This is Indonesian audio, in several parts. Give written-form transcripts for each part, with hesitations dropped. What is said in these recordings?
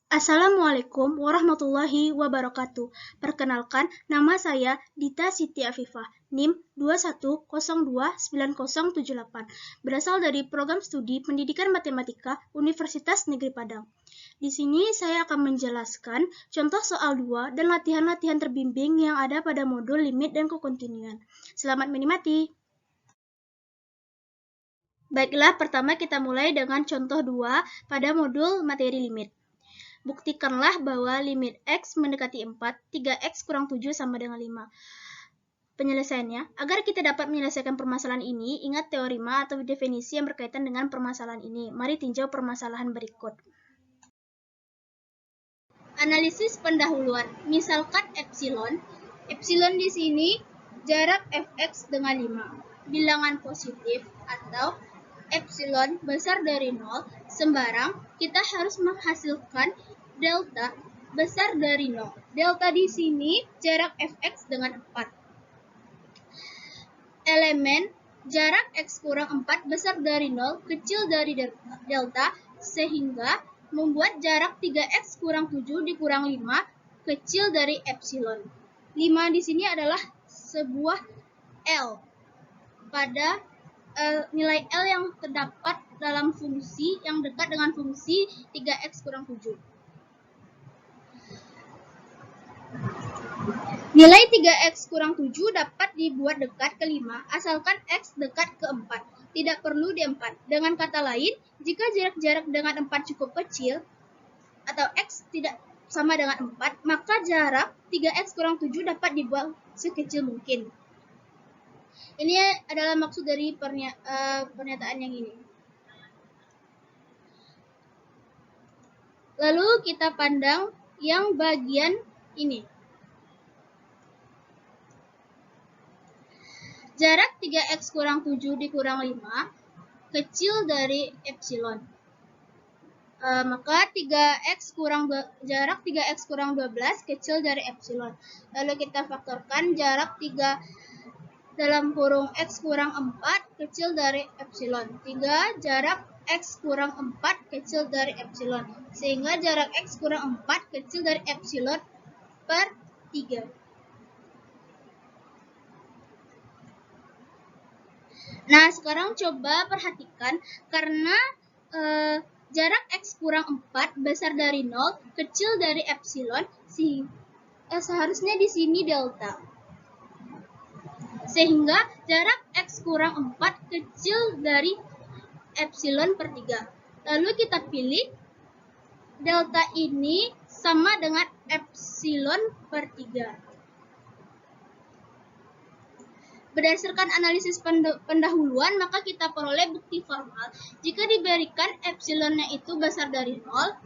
Assalamualaikum warahmatullahi wabarakatuh. Perkenalkan, nama saya Dita Siti Afifah, NIM 21029078, berasal dari Program Studi Pendidikan Matematika Universitas Negeri Padang. Di sini saya akan menjelaskan contoh soal 2 dan latihan-latihan terbimbing yang ada pada modul limit dan kekontinuan. Selamat menikmati. Baiklah, pertama kita mulai dengan contoh 2 pada modul materi limit. Buktikanlah bahwa limit X mendekati 4, 3X kurang 7 sama dengan 5. Penyelesaiannya, agar kita dapat menyelesaikan permasalahan ini, ingat teorema atau definisi yang berkaitan dengan permasalahan ini. Mari tinjau permasalahan berikut. Analisis pendahuluan. Misalkan epsilon di sini jarak fx dengan 5. Bilangan positif atau epsilon besar dari 0, sembarang kita harus menghasilkan delta besar dari 0. Delta di sini jarak fx dengan 4. Elemen jarak x kurang 4 besar dari 0 kecil dari delta sehingga membuat jarak 3x kurang 7 dikurang 5 kecil dari epsilon. 5 di sini adalah sebuah L pada nilai L yang terdapat dalam fungsi yang dekat dengan fungsi 3x kurang 7. Nilai 3x kurang 7 dapat dibuat dekat ke 5 asalkan x dekat ke 4. Tidak perlu di 4. Dengan kata lain, jika jarak dengan 4 cukup kecil atau x tidak sama dengan 4, maka jarak 3x kurang 7 dapat dibuat sekecil mungkin. Ini adalah maksud dari pernyataan yang ini. Lalu kita pandang yang bagian ini. Jarak 3x kurang 7 dikurang 5 kecil dari epsilon. Maka jarak 3x kurang 12 kecil dari epsilon. Lalu kita faktorkan jarak 3 dalam kurung x kurang 4 kecil dari epsilon. 3 jarak x kurang 4 kecil dari epsilon. Sehingga jarak x kurang 4 kecil dari epsilon per 3. Nah, sekarang coba perhatikan karena jarak x kurang 4 besar dari 0 kecil dari epsilon, seharusnya di sini delta. Sehingga jarak x kurang 4 kecil dari epsilon per 3. Lalu kita pilih delta ini sama dengan epsilon per 3. Berdasarkan analisis pendahuluan, maka kita peroleh bukti formal. Jika diberikan epsilonnya itu besar dari 0,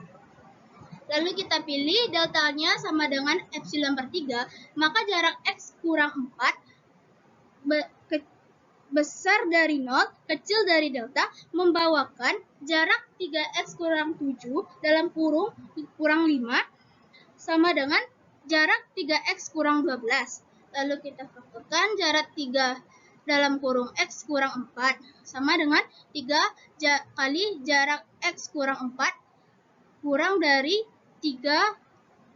lalu kita pilih deltanya sama dengan epsilon per 3, maka jarak x kurang 4 besar dari 0, kecil dari delta, membawakan jarak 3x kurang 7 dalam kurung 5 sama dengan jarak 3x kurang 12. Lalu kita faktorkan jarak 3 dalam kurung x kurang 4 sama dengan 3 kali jarak x kurang 4 kurang dari 3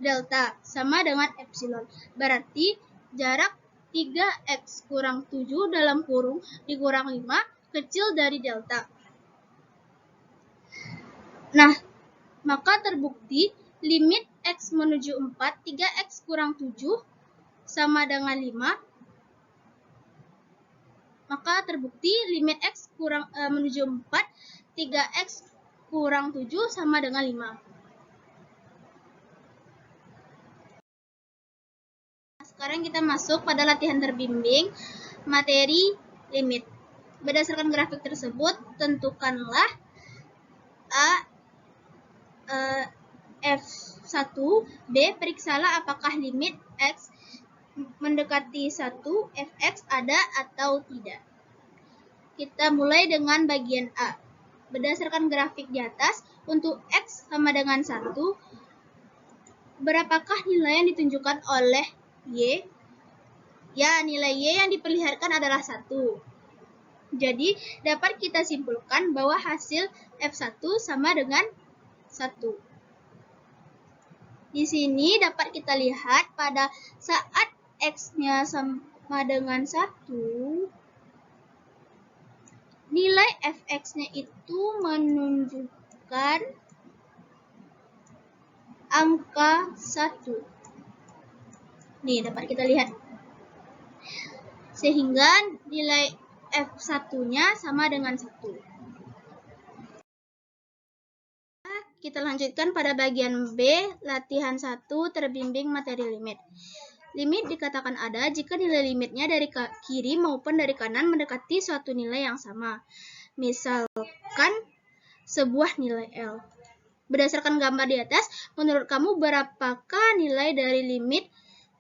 delta sama dengan epsilon. Berarti jarak 3x kurang 7 dalam kurung dikurang 5 kecil dari delta. Nah, maka terbukti limit x menuju 4, 3x kurang 7 sama dengan 5. Maka terbukti limit x menuju 4, 3x kurang 7 sama dengan 5. Sekarang kita masuk pada latihan terbimbing materi limit. Berdasarkan grafik tersebut, tentukanlah F1, B, periksalah apakah limit X mendekati 1, Fx ada atau tidak. Kita mulai dengan bagian A. Berdasarkan grafik di atas, untuk X sama dengan 1, berapakah nilai yang ditunjukkan oleh Y? Ya, nilai Y yang diperlihatkan adalah 1. Jadi, dapat kita simpulkan bahwa hasil F1 sama dengan 1. Di sini dapat kita lihat pada saat X-nya sama dengan 1, nilai fx-nya itu menunjukkan angka 1. Nih, dapat kita lihat. Sehingga nilai f1-nya sama dengan 1. Kita lanjutkan pada bagian B, latihan 1, terbimbing materi limit. Limit dikatakan ada jika nilai limitnya dari kiri maupun dari kanan mendekati suatu nilai yang sama. Misalkan sebuah nilai L. Berdasarkan gambar di atas, menurut kamu berapakah nilai dari limit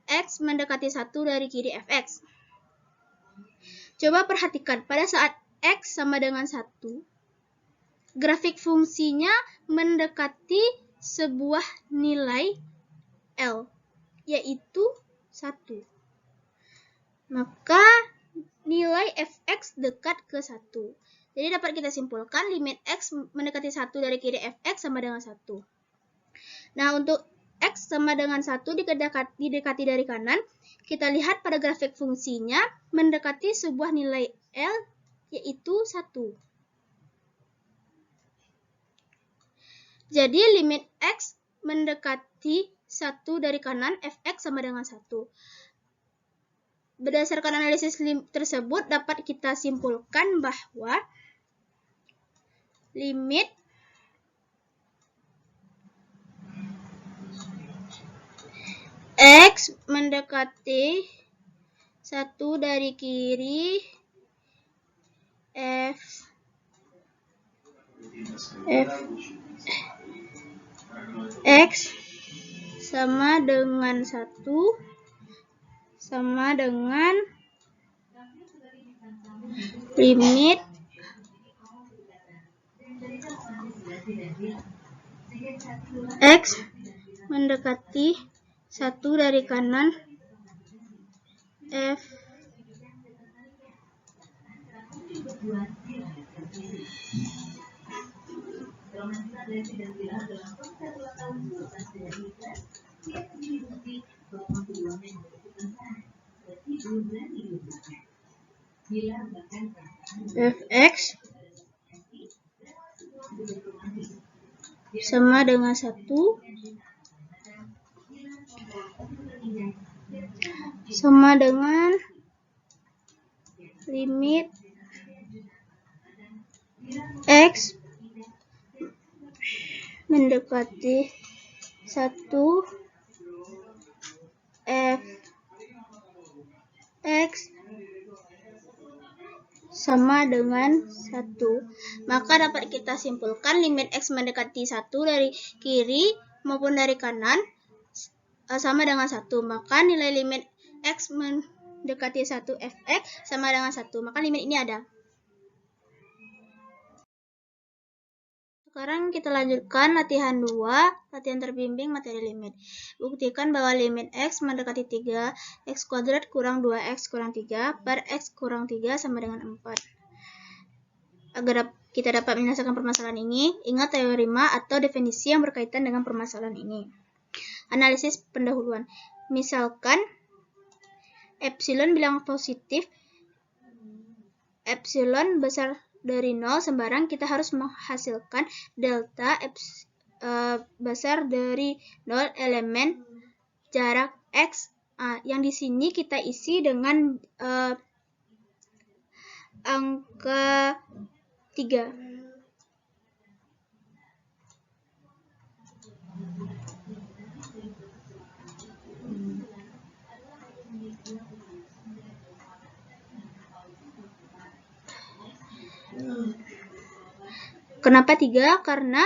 X mendekati 1 dari kiri fx? Coba perhatikan, pada saat X sama dengan 1, grafik fungsinya mendekati sebuah nilai L, yaitu 1. Maka nilai fx dekat ke 1. Jadi dapat kita simpulkan limit X mendekati 1 dari kiri fx sama dengan 1. Nah, untuk X sama dengan 1 didekati dari kanan, kita lihat pada grafik fungsinya mendekati sebuah nilai L, yaitu 1. Jadi limit X mendekati 1 dari kanan, fx sama dengan 1. Berdasarkan analisis tersebut dapat kita simpulkan bahwa limit X mendekati 1 dari kiri X sama dengan 1 sama dengan limit X mendekati 1 dari kanan f fx sama dengan 1 sama dengan limit X mendekati 1 fx sama dengan 1. Maka dapat kita simpulkan limit X mendekati 1 dari kiri maupun dari kanan sama dengan 1. Maka nilai limit X mendekati 1 fx sama dengan 1. Maka limit ini ada. Sekarang kita lanjutkan latihan 2, latihan terbimbing materi limit. Buktikan bahwa limit X mendekati 3, X kuadrat kurang 2X kurang 3 per X kurang 3 sama dengan 4. Agar kita dapat menyelesaikan permasalahan ini, ingat teorema atau definisi yang berkaitan dengan permasalahan ini. Analisis pendahuluan. Misalkan epsilon bilang positif, epsilon besar dari 0 sembarang, kita harus menghasilkan delta besar dari 0 elemen jarak X. Yang di sini kita isi dengan angka 3. Kenapa 3? Karena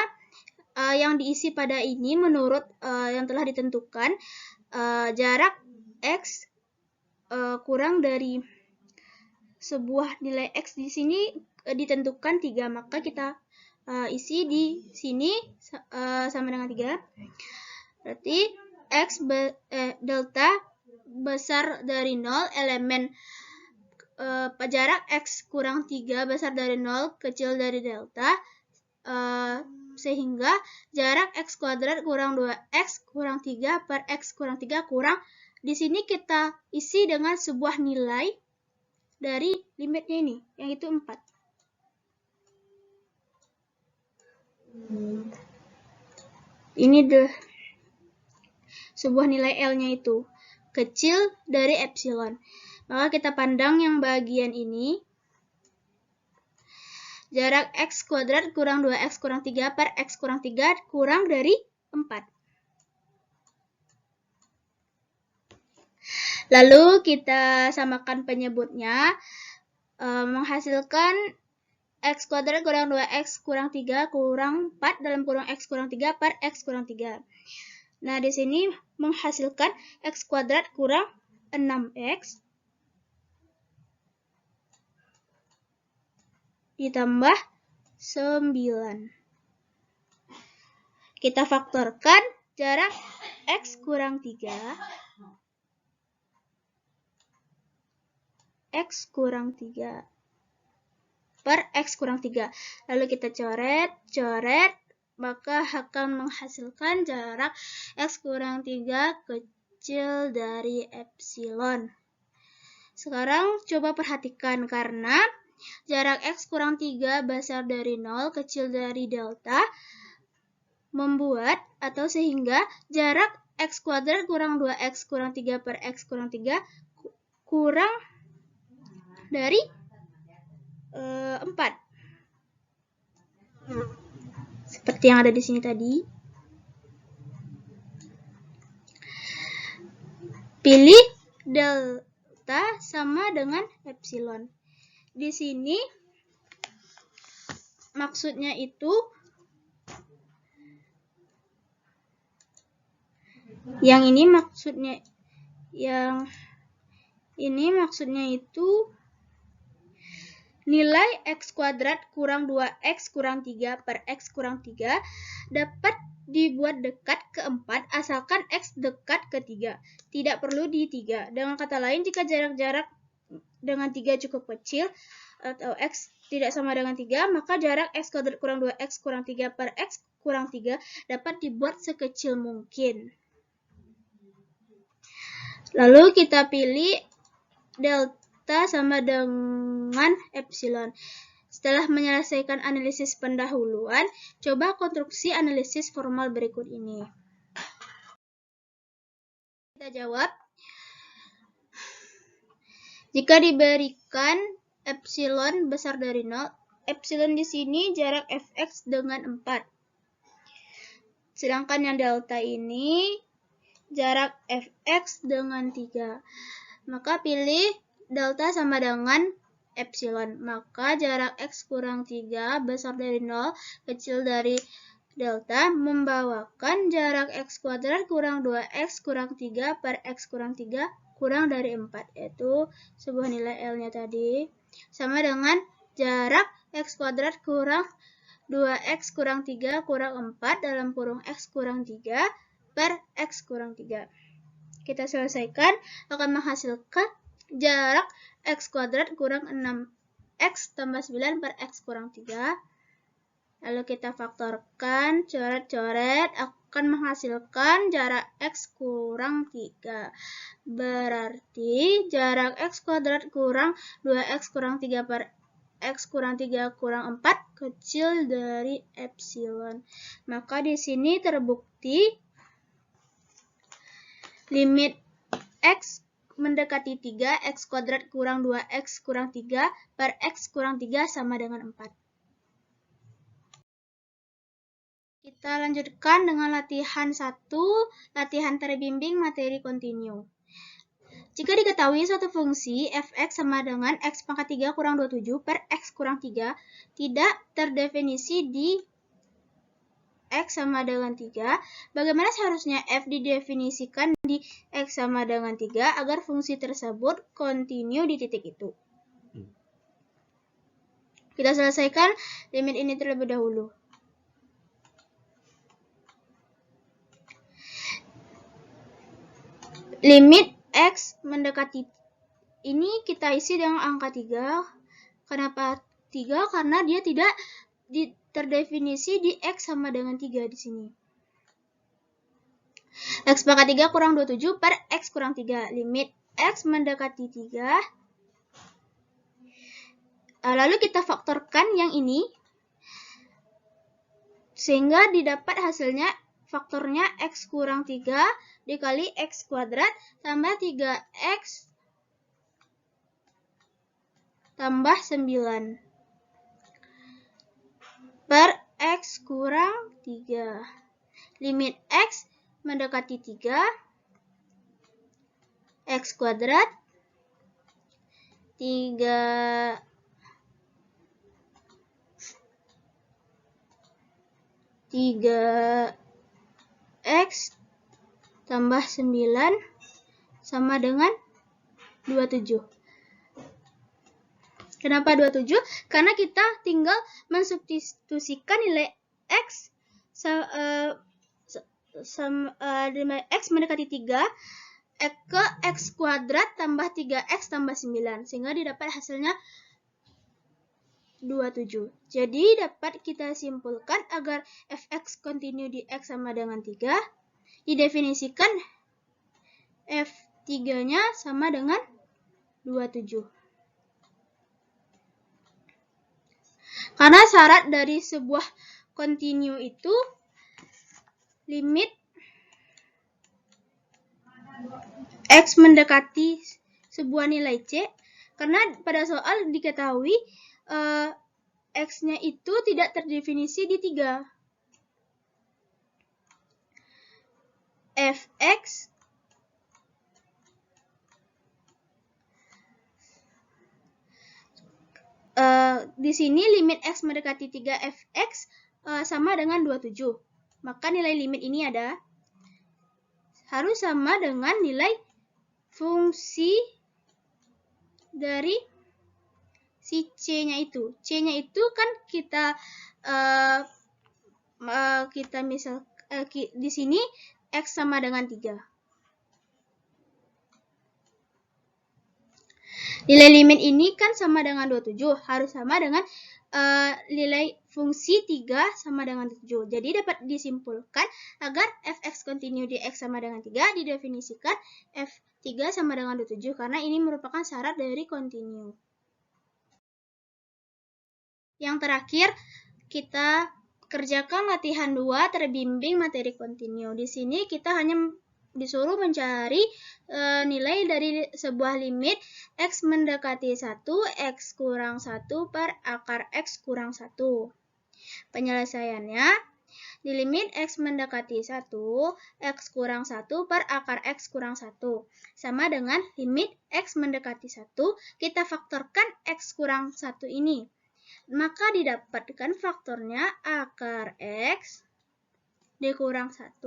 yang diisi pada ini menurut yang telah ditentukan jarak X kurang dari sebuah nilai X di sini ditentukan 3, maka kita isi di sini sama dengan 3. Berarti X delta besar dari 0 elemen jarak X kurang 3 besar dari 0 kecil dari delta sehingga jarak x kuadrat kurang 2x kurang 3 per x kurang 3 kurang. Di sini kita isi dengan sebuah nilai dari limitnya ini, yang itu 4. Ini sebuah nilai L-nya itu kecil dari epsilon. Maka kita pandang yang bagian ini. Jarak x kuadrat kurang 2x kurang 3 per x kurang 3 kurang dari 4. Lalu kita samakan penyebutnya, menghasilkan x kuadrat kurang 2x kurang 3 kurang 4 dalam kurung x kurang 3 per x kurang 3. Nah, di sini menghasilkan x kuadrat kurang 6x ditambah 9. Kita faktorkan jarak x kurang 3 x kurang 3 per x kurang 3. Lalu kita coret, maka akan menghasilkan jarak x kurang 3 kecil dari epsilon. Sekarang coba perhatikan, karena jarak x kurang 3 besar dari 0 kecil dari delta, membuat atau sehingga jarak x kuadrat kurang 2x kurang 3 per x kurang 3 kurang dari 4. Seperti yang ada di sini tadi. Pilih delta sama dengan epsilon. Di sini maksudnya itu maksudnya itu nilai x kuadrat kurang 2x kurang 3 per x kurang 3 dapat dibuat dekat ke 4 asalkan x dekat ke 3. Tidak perlu di 3. Dengan kata lain, jika jarak dengan 3 cukup kecil atau x tidak sama dengan 3, maka jarak x kuadrat kurang 2x kurang 3 per x kurang 3 dapat dibuat sekecil mungkin. Lalu kita pilih delta sama dengan epsilon. Setelah menyelesaikan analisis pendahuluan, coba konstruksi analisis formal berikut ini. Kita jawab. Jika diberikan epsilon besar dari 0, epsilon di sini jarak fx dengan 4. Sedangkan yang delta ini jarak fx dengan 3. Maka pilih delta sama dengan epsilon. Maka jarak x kurang 3 besar dari 0 kecil dari delta membawakan jarak x kuadrat kurang 2x kurang 3 per x kurang 3 kurang dari 4, yaitu sebuah nilai L-nya tadi, sama dengan jarak x kuadrat kurang 2x kurang 3 kurang 4 dalam kurung x kurang 3 per x kurang 3. Kita selesaikan, akan menghasilkan jarak x kuadrat kurang 6x tambah 9 per x kurang 3. Lalu kita faktorkan, coret-coret, akan menghasilkan jarak x kurang 3. Berarti jarak x kuadrat kurang 2x kurang 3 per x kurang 3 kurang 4 kecil dari epsilon. Maka di sini terbukti limit x mendekati 3, x kuadrat kurang 2x kurang 3 per x kurang 3 sama dengan 4. Kita lanjutkan dengan latihan 1, latihan terbimbing materi kontinu. Jika diketahui suatu fungsi fx sama dengan x pangkat 3 kurang 27 per x kurang 3 tidak terdefinisi di x sama dengan 3, bagaimana seharusnya f didefinisikan di x sama dengan 3 agar fungsi tersebut kontinu di titik itu? Kita selesaikan limit ini terlebih dahulu. Limit x mendekati ini kita isi dengan angka 3. Kenapa 3? Karena dia tidak terdefinisi di X sama dengan 3 di sini. X pangkat 3 kurang 27 per X kurang 3. Limit X mendekati 3. Lalu kita faktorkan yang ini. Sehingga didapat hasilnya faktornya X kurang 3 dikali X kuadrat tambah 3X tambah 9 per X kurang 3. Limit X mendekati 3, X kuadrat 3 X tambah 9 sama dengan 27. Kenapa 27? Karena kita tinggal mensubstitusikan nilai X X mendekati 3 ke X kuadrat tambah 3X tambah 9. Sehingga didapat hasilnya 27. Jadi dapat kita simpulkan agar fx kontinu di X sama dengan 3, didefinisikan f3-nya sama dengan 27. Karena syarat dari sebuah kontinu itu limit X mendekati sebuah nilai C, karena pada soal diketahui X-nya itu tidak terdefinisi di 3. Fx di sini limit X mendekati 3 Fx sama dengan 27. Maka nilai limit ini harus sama dengan nilai fungsi dari si C-nya itu. C-nya itu kan kita misal di sini X sama dengan 3. Nilai limit ini kan sama dengan 27, harus sama dengan nilai fungsi 3 sama dengan 7. Jadi dapat disimpulkan agar fx kontinu di X sama dengan 3 didefinisikan f3 sama dengan 27 karena ini merupakan syarat dari kontinu. Yang terakhir, kita kerjakan latihan 2 terbimbing materi kontinu. Di sini kita hanya disuruh mencari nilai dari sebuah limit X mendekati 1, X kurang 1 per akar X kurang 1. Penyelesaiannya, di limit X mendekati 1, X kurang 1 per akar X kurang 1. Sama dengan limit X mendekati 1, kita faktorkan X kurang 1 ini. Maka didapatkan faktornya akar X dikurang 1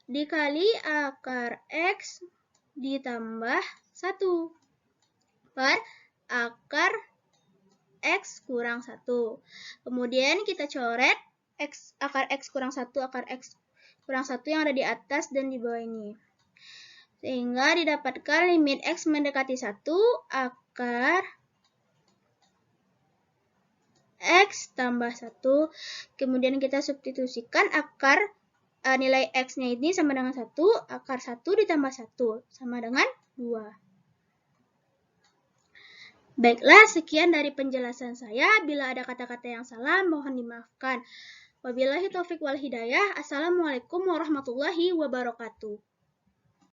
dikali akar X ditambah 1 per akar X kurang 1. Kemudian kita coret akar X kurang 1, akar X kurang 1 yang ada di atas dan di bawah ini. Sehingga didapatkan limit X mendekati 1, akar X tambah 1. Kemudian kita substitusikan akar nilai X-nya ini sama dengan 1, akar 1 ditambah 1 sama dengan 2. Baiklah, sekian dari penjelasan saya. Bila ada kata-kata yang salah, mohon dimaafkan. Wabillahi taufik wal hidayah. Assalamualaikum warahmatullahi wabarakatuh.